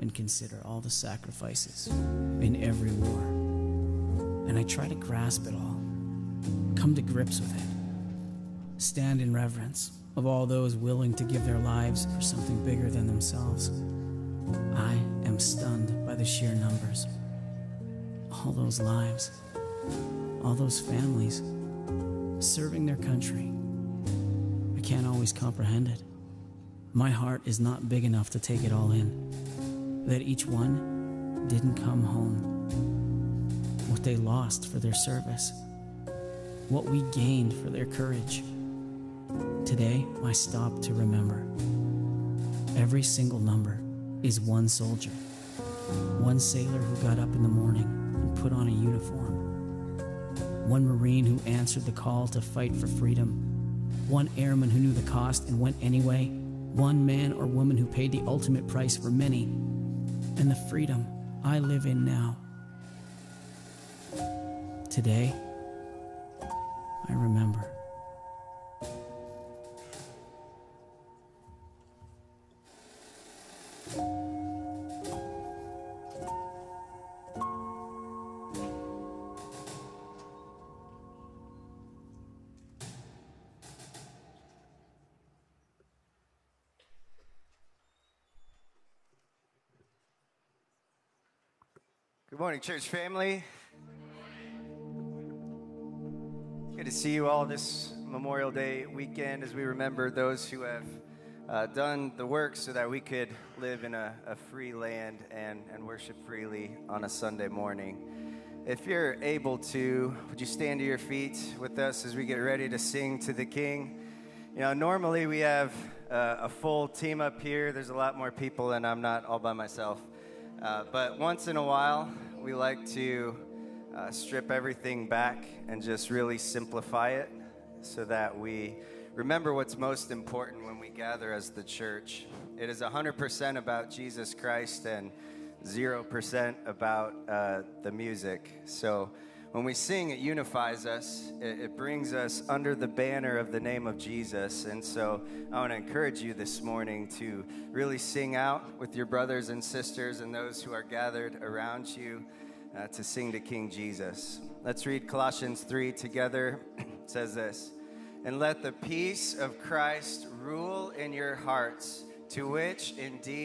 and consider all the sacrifices in every war. And I try to grasp it all, come to grips with it, stand in reverence of all those willing to give their lives for something bigger than themselves. I am stunned by the sheer numbers. All those lives, all those families serving their country. I can't always comprehend it. My heart is not big enough to take it all in. That each one didn't come home. What they lost for their service. What we gained for their courage. Today, I stop to remember. Every single number is one soldier. One sailor who got up in the morning and put on a uniform. One Marine who answered the call to fight for freedom. One airman who knew the cost and went anyway. One man or woman who paid the ultimate price for many. And the freedom I live in now. Today, I remember. Good morning, church family. Good to see you all this Memorial Day weekend as we remember those who have done the work so that we could live in a free land and worship freely on a Sunday morning. If you're able to, would you stand to your feet with us as we get ready to sing to the King? You know, normally we have a full team up here. There's a lot more people and I'm not all by myself. But once in a while, we like to strip everything back and just really simplify it so that we remember what's most important when we gather as the church. It is 100% about Jesus Christ and 0% about the music. So when we sing, it unifies us. It brings us under the banner of the name of Jesus. And so I want to encourage you this morning to really sing out with your brothers and sisters and those who are gathered around you to sing to King Jesus. Let's read Colossians 3 together. It says this, "And let the peace of Christ rule in your hearts, to which indeed